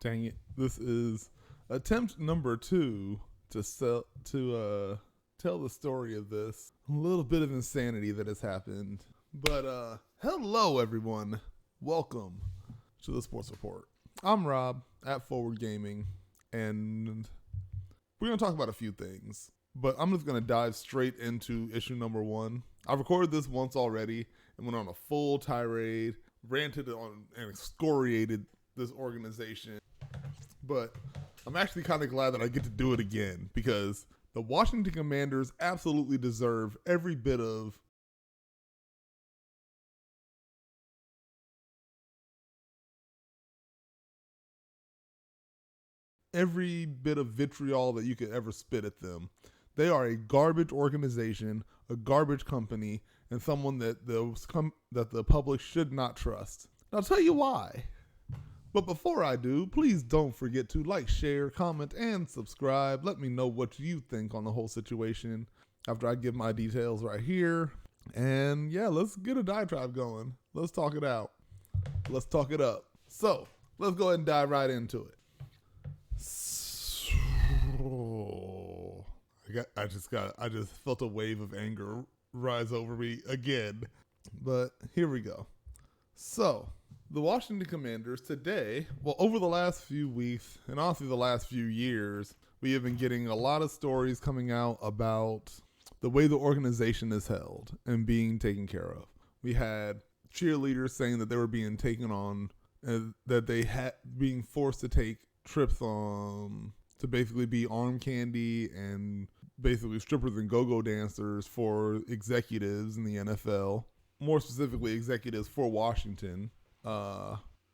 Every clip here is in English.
Dang it. This is attempt number 2 to tell the story of this. A little bit of insanity that has happened. But hello everyone. Welcome to the Sports Report. I'm Rob at Forward Gaming, and we're going to talk about a few things. But I'm just going to dive straight into issue number 1. I've recorded this once already and went on a full tirade, ranted on and excoriated this organization. But I'm actually kind of glad that I get to do it again, because the Washington Commanders absolutely deserve every bit of vitriol that you could ever spit at them. They are a garbage organization, a garbage company, and someone that the public should not trust. And I'll tell you why. But before I do, please don't forget to like, share, comment, and subscribe. Let me know what you think on the whole situation after I give my details right here. And yeah, let's get a diatribe going. Let's talk it out. Let's talk it up. So let's go ahead and dive right into it. I just felt a wave of anger rise over me again. But here we go. So, the Washington Commanders today, over the last few weeks, and honestly the last few years, we have been getting a lot of stories coming out about the way the organization is held and being taken care of. We had cheerleaders saying that they were being taken on, that they had being forced to take trips on to basically be arm candy and basically strippers and go-go dancers for executives in the NFL, more specifically executives for Washington.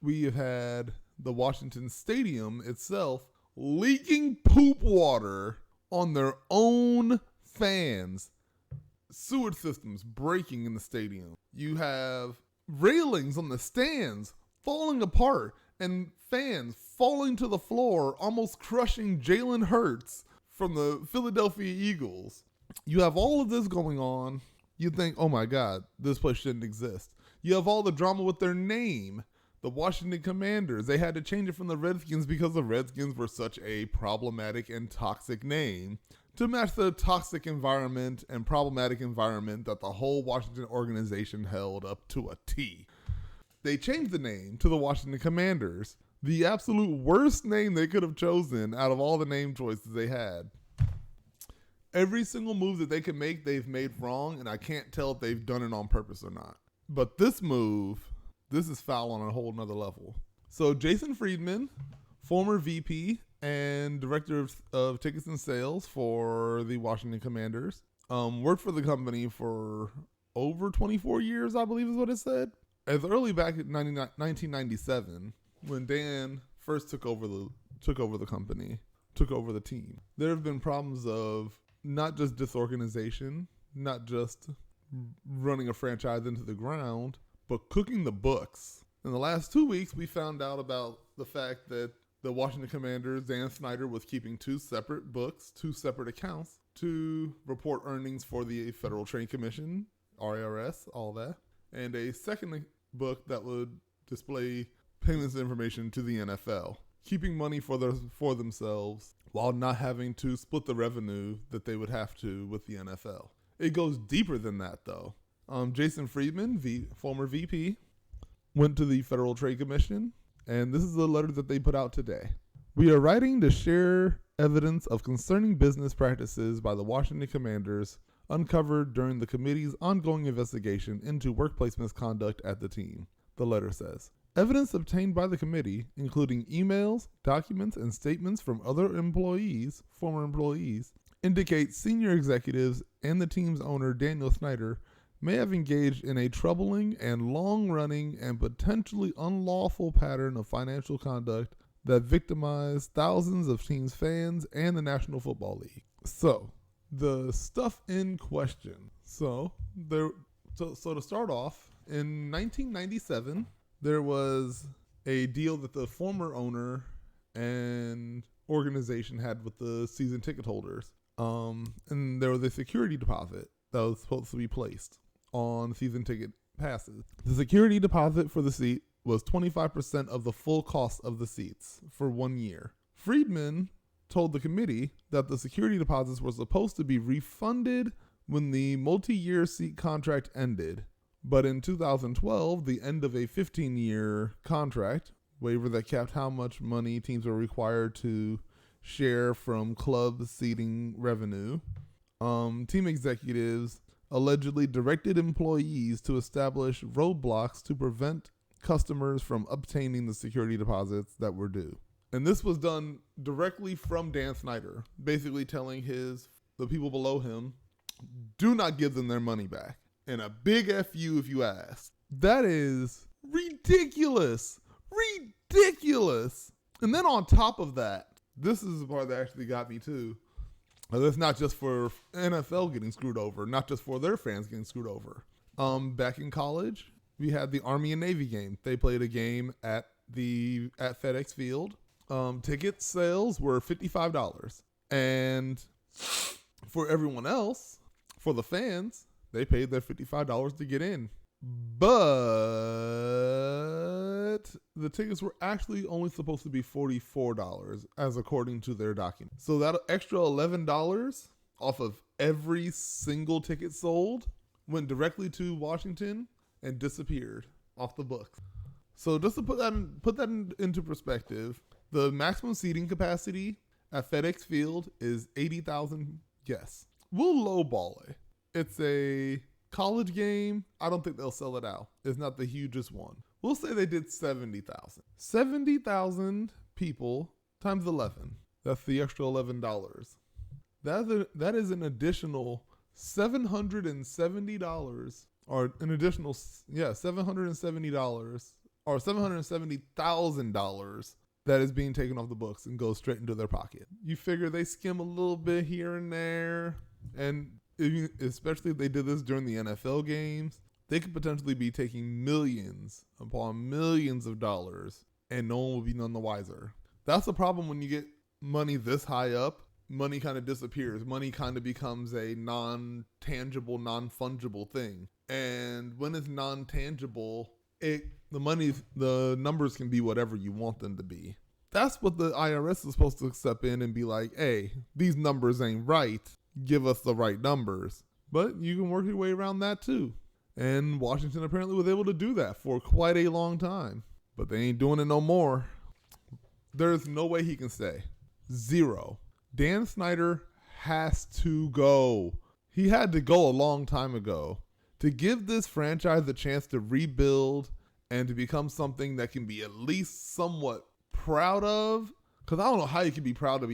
We have had the Washington Stadium itself leaking poop water on their own fans. Sewage systems breaking in the stadium. You have railings on the stands falling apart and fans falling to the floor, almost crushing Jalen Hurts from the Philadelphia Eagles. You have all of this going on. You think, oh my God, this place shouldn't exist. You have all the drama with their name, the Washington Commanders. They had to change it from the Redskins because the Redskins were such a problematic and toxic name to match the toxic environment and problematic environment that the whole Washington organization held up to a T. They changed the name to the Washington Commanders, the absolute worst name they could have chosen out of all the name choices they had. Every single move that they can make, they've made wrong, and I can't tell if they've done it on purpose or not. But this move, this is foul on a whole nother level. So Jason Friedman, former VP and director of tickets and sales for the Washington Commanders, worked for the company for over 24 years, I believe is what it said. As early back in 1997, when Dan first took over the company, took over the team, there have been problems of not just disorganization, not just running a franchise into the ground, but cooking the books. In the last 2 weeks, we found out about the fact that the Washington Commanders, Dan Snyder, was keeping 2 separate books, 2 separate accounts to report earnings for the Federal Trade Commission, IRS, all that, and a second book that would display payments information to the NFL, keeping money for themselves while not having to split the revenue that they would have to with the NFL. It goes deeper than that, though. Jason Friedman, former VP, went to the Federal Trade Commission, and this is the letter that they put out today. We are writing to share evidence of concerning business practices by the Washington Commanders uncovered during the committee's ongoing investigation into workplace misconduct at the team, the letter says. Evidence obtained by the committee, including emails, documents, and statements from other former employees, indicate senior executives and the team's owner, Daniel Snyder, may have engaged in a troubling and long-running and potentially unlawful pattern of financial conduct that victimized thousands of teams' fans and the National Football League. So, the stuff in question. So to start off, in 1997, there was a deal that the former owner and organization had with the season ticket holders. And there was a security deposit that was supposed to be placed on season ticket passes. The security deposit for the seat was 25% of the full cost of the seats for 1 year. Friedman told the committee that the security deposits were supposed to be refunded when the multi-year seat contract ended. But in 2012, the end of a 15-year contract, waiver that capped how much money teams were required to share from club seating revenue, team executives allegedly directed employees to establish roadblocks to prevent customers from obtaining the security deposits that were due. And this was done directly from Dan Snyder, basically telling the people below him, do not give them their money back. And a big F you if you ask. That is ridiculous. Ridiculous. And then on top of that, this is the part that actually got me too. That's not just for NFL getting screwed over, not just for their fans getting screwed over. Back in college, we had the Army and Navy game. They played a game at FedEx Field. Ticket sales were $55. And for everyone else, for the fans, they paid their $55 to get in. But the tickets were actually only supposed to be $44, as according to their document. So that extra $11 off of every single ticket sold went directly to Washington and disappeared off the books. So just to put that into perspective, the maximum seating capacity at FedEx Field is 80,000 guests. We'll lowball it. It's a college game. I don't think they'll sell it out. It's not the hugest one. We'll say they did 70,000. 70,000 people times 11. That's the extra $11. That is an additional $770 or an additional, $770 or $770,000 that is being taken off the books and goes straight into their pocket. You figure they skim a little bit here and there, and especially if they did this during the NFL games, they could potentially be taking millions upon millions of dollars, and no one will be none the wiser. That's the problem when you get money this high up. Money kind of disappears. Money kind of becomes a non-tangible, non-fungible thing. And when it's non-tangible, the numbers can be whatever you want them to be. That's what the IRS is supposed to step in and be like, hey, these numbers ain't right. Give us the right numbers. But you can work your way around that too. And Washington apparently was able to do that for quite a long time. But they ain't doing it no more. There's no way he can stay. Zero. Dan Snyder has to go. He had to go a long time ago. To give this franchise a chance to rebuild and to become something that can be at least somewhat proud of. Because I don't know how you can be proud to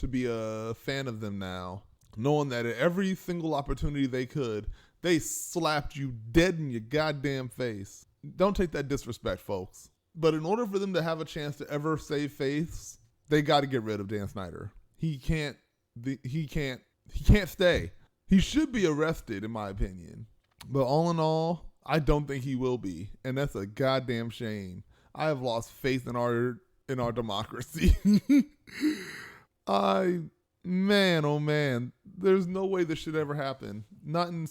be a fan of them now. Knowing that at every single opportunity they could, they slapped you dead in your goddamn face. Don't take that disrespect, folks. But in order for them to have a chance to ever save face, they got to get rid of Dan Snyder. He can't stay. He should be arrested, in my opinion. But all in all, I don't think he will be. And that's a goddamn shame. I have lost faith in our democracy. Man, oh man, there's no way this should ever happen. Not in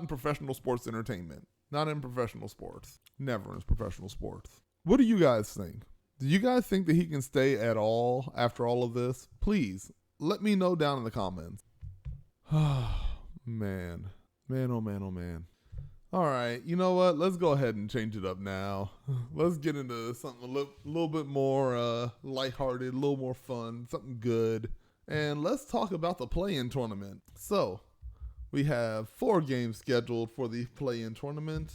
professional sports entertainment. Not in professional sports. Never in professional sports. What do you guys think? Do you guys think that he can stay at all after all of this? Please, let me know down in the comments. Man. Man, oh man, oh man. All right, you know what? Let's go ahead and change it up now. Let's get into something a little bit more lighthearted, a little more fun, something good. And let's talk about the play-in tournament. So, we have 4 games scheduled for the play-in tournament.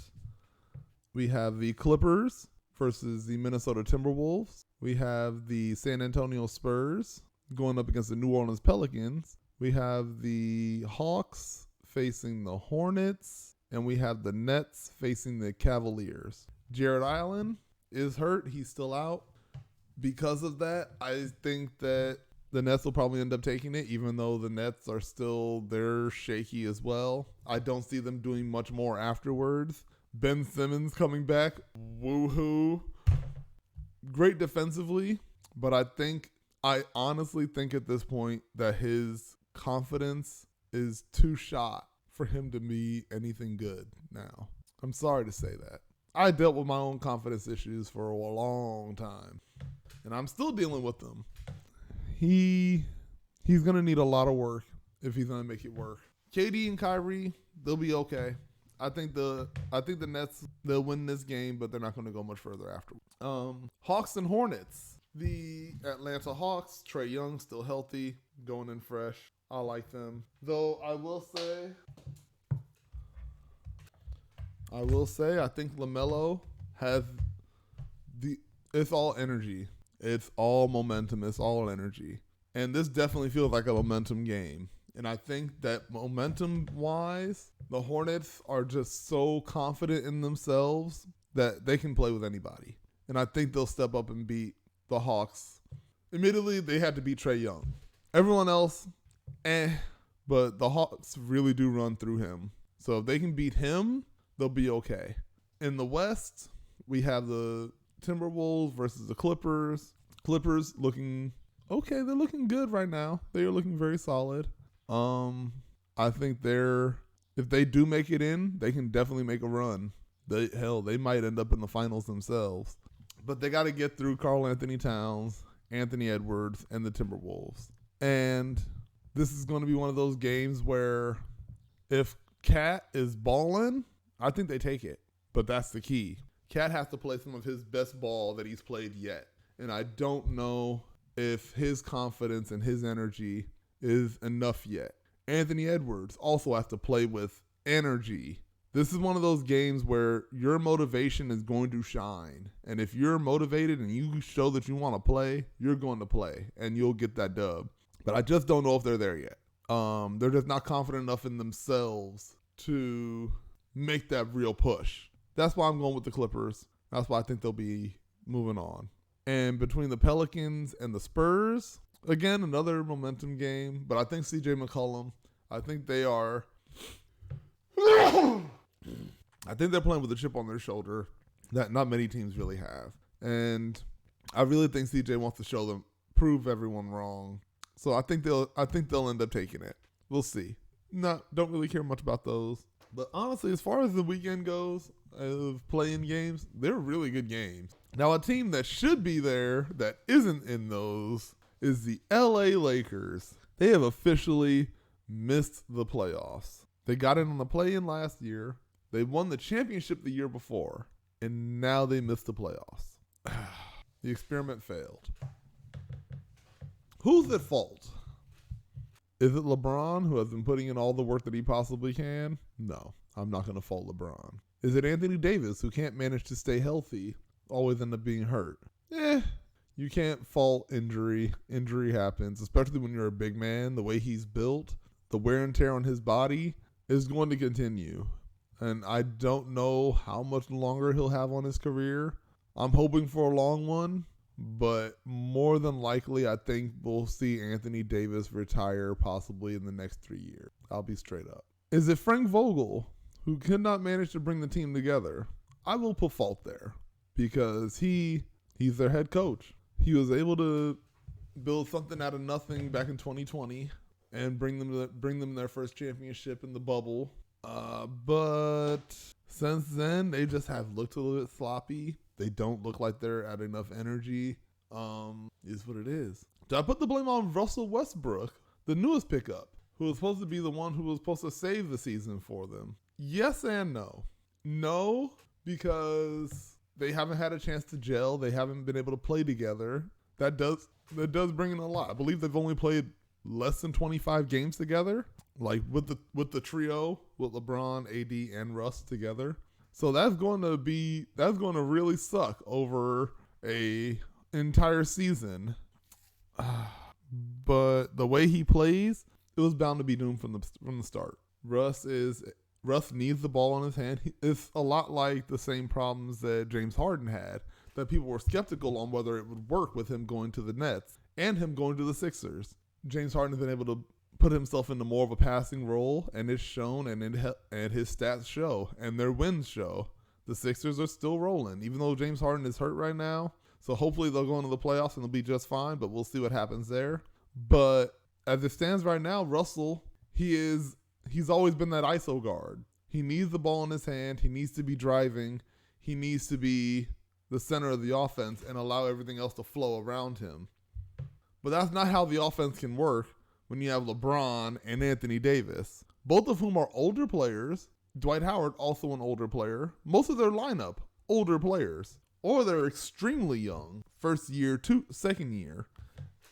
We have the Clippers versus the Minnesota Timberwolves. We have the San Antonio Spurs going up against the New Orleans Pelicans. We have the Hawks facing the Hornets. And we have the Nets facing the Cavaliers. Jared Allen is hurt. He's still out. Because of that, I think that the Nets will probably end up taking it, even though the Nets are they're shaky as well. I don't see them doing much more afterwards. Ben Simmons coming back. Woohoo. Great defensively. But I honestly think at this point that his confidence is too shot for him to be anything good now. I'm sorry to say that. I dealt with my own confidence issues for a long time, and I'm still dealing with them. He's gonna need a lot of work if he's gonna make it work. KD and Kyrie, they'll be okay. I think the Nets, they'll win this game, but they're not going to go much further after. Hawks and Hornets. The Atlanta Hawks, Trae Young still healthy, going in fresh. I like them. Though I will say I think LaMelo has it's all energy. It's all momentum. It's all energy. And this definitely feels like a momentum game. And I think that momentum-wise, the Hornets are just so confident in themselves that they can play with anybody. And I think they'll step up and beat the Hawks. Admittedly, they had to beat Trae Young. Everyone else, but the Hawks really do run through him. So if they can beat him, they'll be okay. In the West, we have the Timberwolves versus the Clippers. Clippers looking okay. They're looking good right now. They are looking very solid. I think if they do make it in, they can definitely make a run. They might end up in the finals themselves. But they got to get through Karl Anthony Towns, Anthony Edwards, and the Timberwolves. And this is going to be one of those games where if Cat is balling, I think they take it. But that's the key. Cat has to play some of his best ball that he's played yet. And I don't know if his confidence and his energy is enough yet. Anthony Edwards also has to play with energy. This is one of those games where your motivation is going to shine. And if you're motivated and you show that you want to play, you're going to play and you'll get that dub. But I just don't know if they're there yet. They're just not confident enough in themselves to make that real push. That's why I'm going with the Clippers. That's why I think they'll be moving on. And between the Pelicans and the Spurs, again, another momentum game, but I think CJ McCollum, I think they're playing with a chip on their shoulder that not many teams really have. And I really think CJ wants to prove everyone wrong. So I think they'll end up taking it. We'll see. Don't really care much about those. But honestly, as far as the weekend goes of playing games, they're really good games. Now, a team that should be there that isn't in those is the LA Lakers. They have officially missed the playoffs. They got in on the play-in last year. They won the championship the year before. And now they missed the playoffs. The experiment failed. Who's at fault? Is it LeBron, who has been putting in all the work that he possibly can? No, I'm not going to fault LeBron. Is it Anthony Davis, who can't manage to stay healthy, always end up being hurt? You can't fault injury. Injury happens, especially when you're a big man. The way he's built, the wear and tear on his body is going to continue. And I don't know how much longer he'll have on his career. I'm hoping for a long one, but more than likely, I think we'll see Anthony Davis retire possibly in the next 3 years. I'll be straight up. Is it Frank Vogel, who could not manage to bring the team together? I will put fault there because he's their head coach. He was able to build something out of nothing back in 2020 and bring them their first championship in the bubble. But since then, they just have looked a little bit sloppy. They don't look like they're at enough energy. Is what it is. Do I put the blame on Russell Westbrook, the newest pickup, who was supposed to be the one who was supposed to save the season for them? Yes and no. No, because they haven't had a chance to gel. They haven't been able to play together. That does bring in a lot. I believe they've only played less than 25 games together, like with the trio with LeBron, AD, and Russ together. So that's going to really suck over a entire season. But the way he plays, it was bound to be doomed from the start. Russ needs the ball in his hand. It's a lot like the same problems that James Harden had, that people were skeptical on whether it would work with him going to the Nets and him going to the Sixers. James Harden has been able to put himself into more of a passing role, and it's shown, and his stats show, and their wins show. The Sixers are still rolling, even though James Harden is hurt right now. So hopefully they'll go into the playoffs and they'll be just fine, but we'll see what happens there. But as it stands right now, Russell, he's always been that ISO guard. He needs the ball in his hand. He needs to be driving. he needs to be the center of the offense and allow everything else to flow around him. But that's not how the offense can work when you have LeBron and Anthony Davis, both of whom are older players. Dwight Howard, also an older player. Most of their lineup, older players. Or they're extremely young, first year to second year.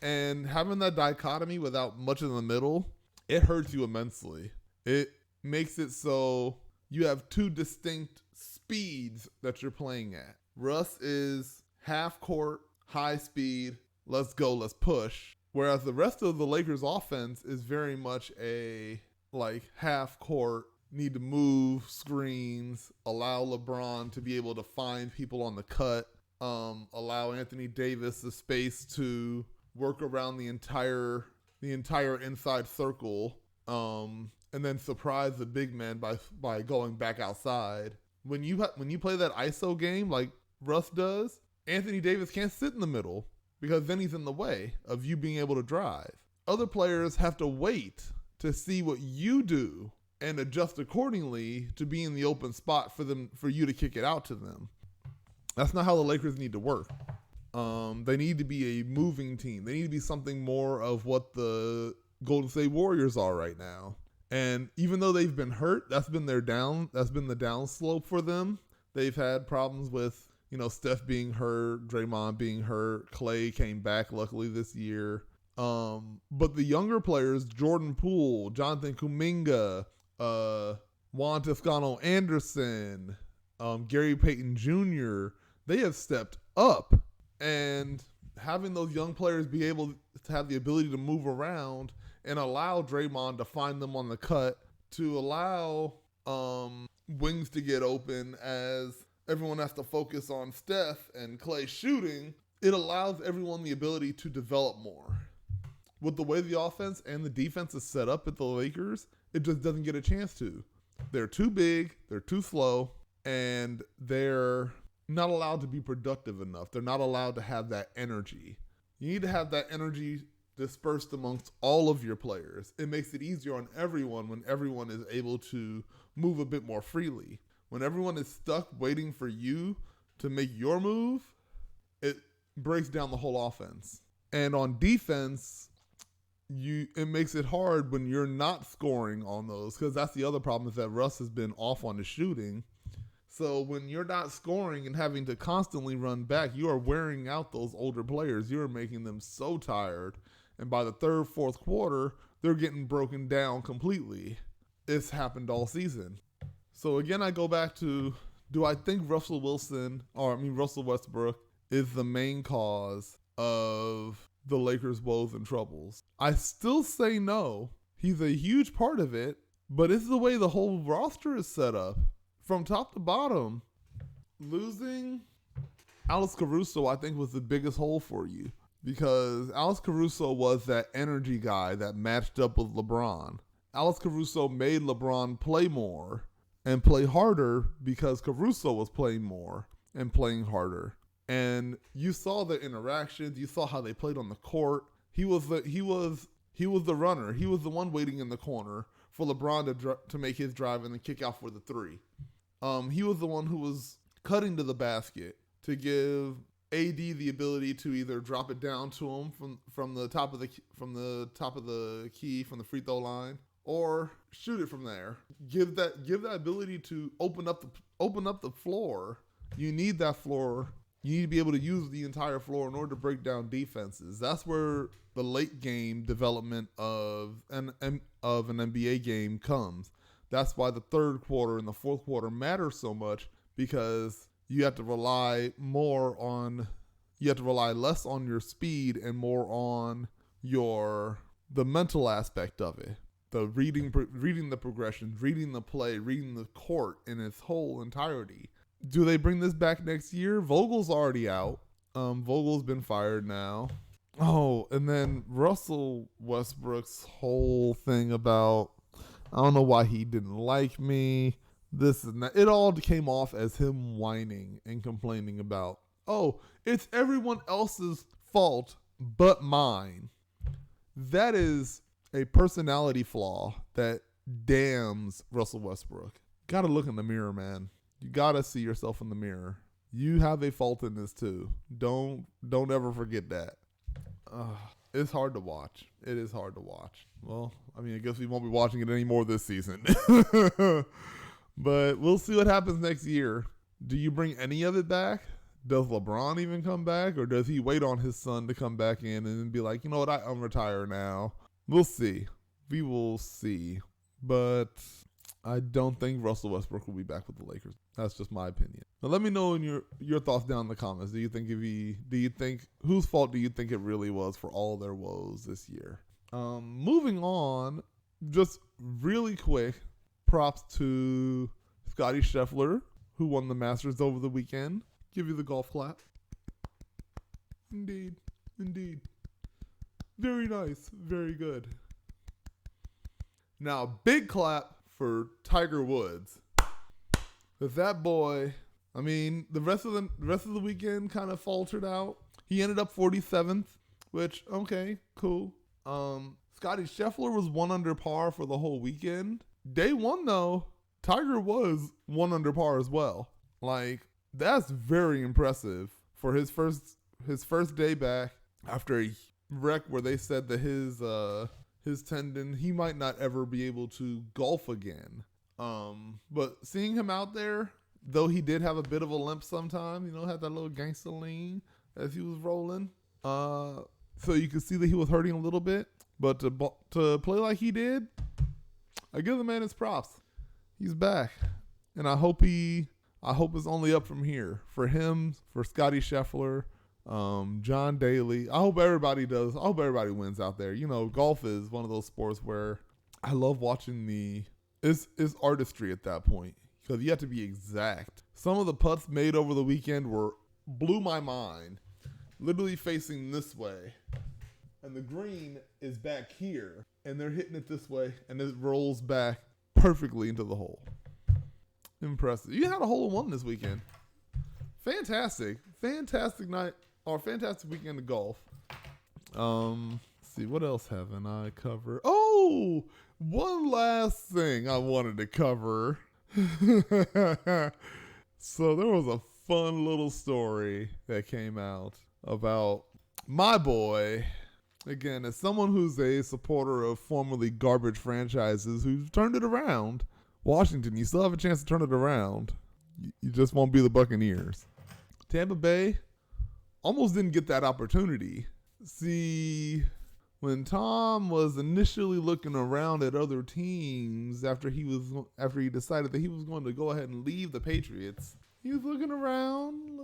And having that dichotomy without much in the middle, it hurts you immensely. It makes it so you have two distinct speeds that you're playing at. Russ is half court, high speed, let's go, let's push. Whereas the rest of the Lakers offense is very much a half court, need to move, screens, allow LeBron to be able to find people on the cut, allow Anthony Davis the space to work around the entire inside circle, and then surprise the big man by going back outside. When you play that ISO game like Russ does, Anthony Davis can't sit in the middle because then he's in the way of you being able to drive. Other players have to wait to see what you do and adjust accordingly to be in the open spot for you to kick it out to them. That's not how the Lakers need to work. They need to be a moving team. They need to be something more of what the Golden State Warriors are right now. And even though they've been hurt, that's been the downslope for them. They've had problems with, Steph being hurt, Draymond being hurt, Clay came back luckily this year. But the younger players, Jordan Poole, Jonathan Kuminga, Juan Toscano-Anderson, Gary Payton Jr., they have stepped up. And having those young players be able to have the ability to move around and allow Draymond to find them on the cut, to allow wings to get open as everyone has to focus on Steph and Clay shooting, it allows everyone the ability to develop more. With the way the offense and the defense is set up at the Lakers, it just doesn't get a chance to. They're too big, they're too slow, and they're not allowed to be productive enough. They're not allowed to have that energy. You need to have that energy dispersed amongst all of your players. It makes it easier on everyone when everyone is able to move a bit more freely. When everyone is stuck waiting for you to make your move, it breaks down the whole offense. And on defense, it makes it hard when you're not scoring on those, because that's the other problem, is that Russ has been off on the shooting. So when you're not scoring and having to constantly run back, you are wearing out those older players. You are making them so tired. And by the third, fourth quarter, they're getting broken down completely. It's happened all season. So again, I go back to, do I think Russell Westbrook is the main cause of the Lakers' woes and troubles? I still say no. He's a huge part of it, but it's the way the whole roster is set up. From top to bottom, losing Alex Caruso, I think, was the biggest hole for you, because Alex Caruso was that energy guy that matched up with LeBron. Alex Caruso made LeBron play more and play harder because Caruso was playing more and playing harder. And you saw the interactions. You saw how they played on the court. He was the runner. He was the one waiting in the corner for LeBron to make his drive and then kick out for the three. He was the one who was cutting to the basket to give AD the ability to either drop it down to him from the top of the key, from the free throw line, or shoot it from there. Give that ability to open up the floor. You need that floor. You need to be able to use the entire floor in order to break down defenses. That's where the late game development of an NBA game comes. That's why the third quarter and the fourth quarter matter so much, because you have to rely less on your speed and more on the mental aspect of it. The reading the progressions, reading the play, reading the court in its whole entirety. Do they bring this back next year? Vogel's already out. Vogel's been fired now. Oh, and then Russell Westbrook's whole thing about, I don't know why he didn't like me, this and that. It all came off as him whining and complaining about, oh, it's everyone else's fault but mine. That is a personality flaw that damns Russell Westbrook. Gotta look in the mirror, man. You gotta see yourself in the mirror. You have a fault in this too. Don't ever forget that. It's hard to watch. It is hard to watch. Well, I mean, I guess we won't be watching it anymore this season. But we'll see what happens next year. Do you bring any of it back? Does LeBron even come back? Or does he wait on his son to come back in and then be like, you know what, I'm retire now? We'll see. We will see. But I don't think Russell Westbrook will be back with the Lakers. That's just my opinion. Now let me know in your thoughts down in the comments. Do you think whose fault do you think it really was for all their woes this year? Moving on, just really quick, props to Scottie Scheffler, who won the Masters over the weekend. Give you the golf clap. Indeed. Very nice. Very good. Now, big clap for Tiger Woods. With that boy, I mean, the rest of the weekend kind of faltered out. He ended up 47th, which, okay, cool. Scottie Scheffler was 1 under par for the whole weekend. Day one, though, Tiger was 1 under par as well. Like, that's very impressive for his first day back after a wreck where they said that his tendon, he might not ever be able to golf again. But seeing him out there, though he did have a bit of a limp sometime, had that little gangster lean as he was rolling. So you could see that he was hurting a little bit. But to play like he did, I give the man his props. He's back. And I hope it's only up from here. For him, for Scottie Scheffler, John Daly. I hope everybody wins out there. Golf is one of those sports where I love watching it's artistry at that point. Because you have to be exact. Some of the putts made over the weekend blew my mind. Literally facing this way. And the green is back here. And they're hitting it this way. And it rolls back perfectly into the hole. Impressive. You had a hole-in-one this weekend. Fantastic night, or fantastic weekend of golf. Let's see, what else haven't I covered? Oh, one last thing I wanted to cover. So there was a fun little story that came out about my boy. Again, as someone who's a supporter of formerly garbage franchises who's turned it around, Washington, you still have a chance to turn it around. You just won't be the Buccaneers. Tampa Bay almost didn't get that opportunity. See, when Tom was initially looking around at other teams after he decided that he was going to go ahead and leave the Patriots, he was looking around,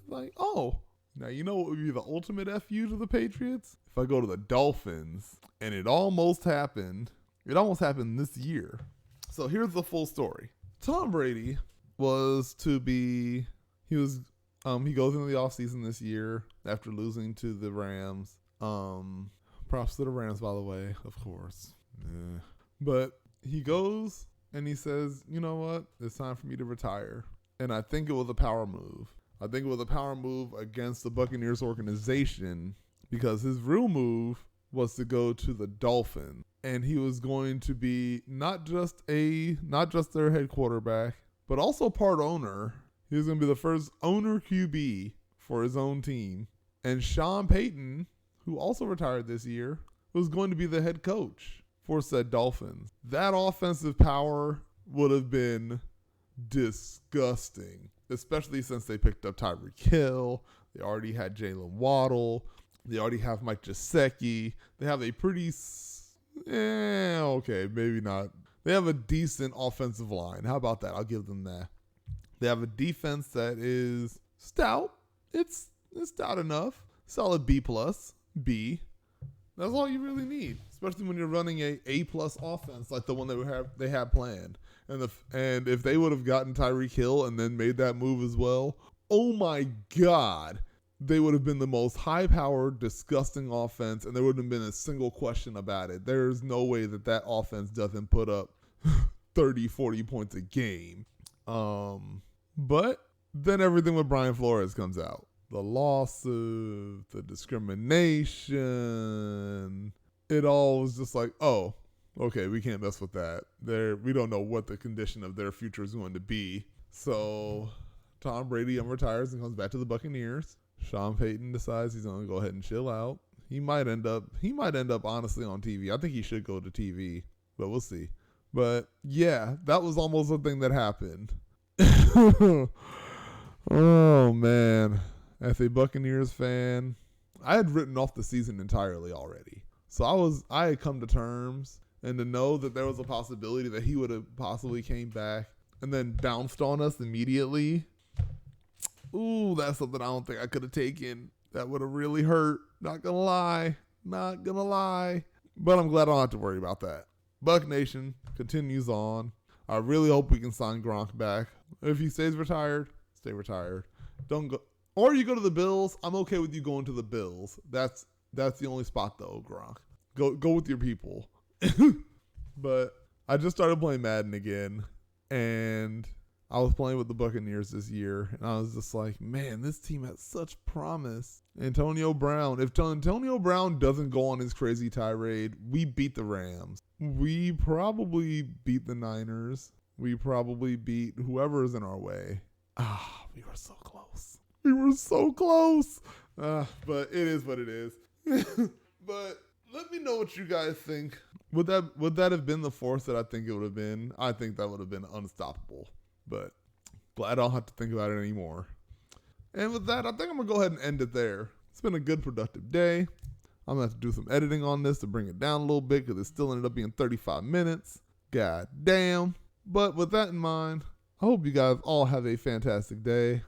like, oh, now you know what would be the ultimate FU to the Patriots? If I go to the Dolphins. And it almost happened. It almost happened this year. So here's the full story. Tom Brady he goes into the offseason this year after losing to the Rams. Props to the Rams, by the way, of course. Yeah. But he goes and he says, you know what? It's time for me to retire. And I think it was a power move. I think it was a power move against the Buccaneers organization because his real move was to go to the Dolphins. And he was going to be not just their head quarterback, but also part owner. He was going to be the first owner QB for his own team. And Sean Payton, who also retired this year, was going to be the head coach for said Dolphins. That offensive power would have been disgusting, especially since they picked up Tyreek Hill. They already had Jalen Waddle. They already have Mike Gesicki. They have a pretty... okay, maybe not. They have a decent offensive line. How about that? I'll give them that. They have a defense that is stout. It's stout enough. Solid B+, B. That's all you really need, especially when you're running a A+ offense like the one they had planned. And if they would have gotten Tyreek Hill and then made that move as well, oh my God, they would have been the most high-powered, disgusting offense, and there wouldn't have been a single question about it. There's no way that offense doesn't put up 30, 40 points a game. But then everything with Brian Flores comes out. The lawsuit, the discrimination, it all was just like, okay, we can't mess with that. We don't know what the condition of their future is going to be. So Tom Brady retires and comes back to the Buccaneers. Sean Payton decides he's going to go ahead and chill out. He might end up honestly on TV. I think he should go to TV, but we'll see. But yeah, that was almost a thing that happened. Oh man. As a Buccaneers fan, I had written off the season entirely already. So I had come to terms, and to know that there was a possibility that he would have possibly came back and then bounced on us immediately. Ooh, that's something I don't think I could have taken. That would have really hurt. Not gonna lie. But I'm glad I don't have to worry about that. Buck Nation continues on. I really hope we can sign Gronk back. If he stays retired, stay retired. Don't go, or you go to the Bills. I'm okay with you going to the Bills. That's the only spot though, Gronk. Go with your people. But I just started playing Madden again, and I was playing with the Buccaneers this year, and I was just like, man, this team has such promise. Antonio Brown. If Antonio Brown doesn't go on his crazy tirade, we beat the Rams. We probably beat the Niners. We probably beat whoever is in our way. We were so close. But it is what it is. But let me know what you guys think. Would that have been the force that I think it would have been? I think that would have been unstoppable. But glad I don't have to think about it anymore. And with that, I think I'm going to go ahead and end it there. It's been a good, productive day. I'm going to have to do some editing on this to bring it down a little bit because it still ended up being 35 minutes. God damn. But with that in mind, I hope you guys all have a fantastic day.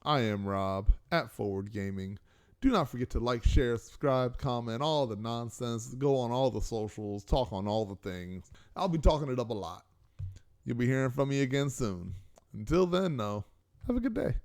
I am Rob at Forward Gaming. Do not forget to like, share, subscribe, comment, all the nonsense. Go on all the socials, talk on all the things. I'll be talking it up a lot. You'll be hearing from me again soon. Until then, though, have a good day.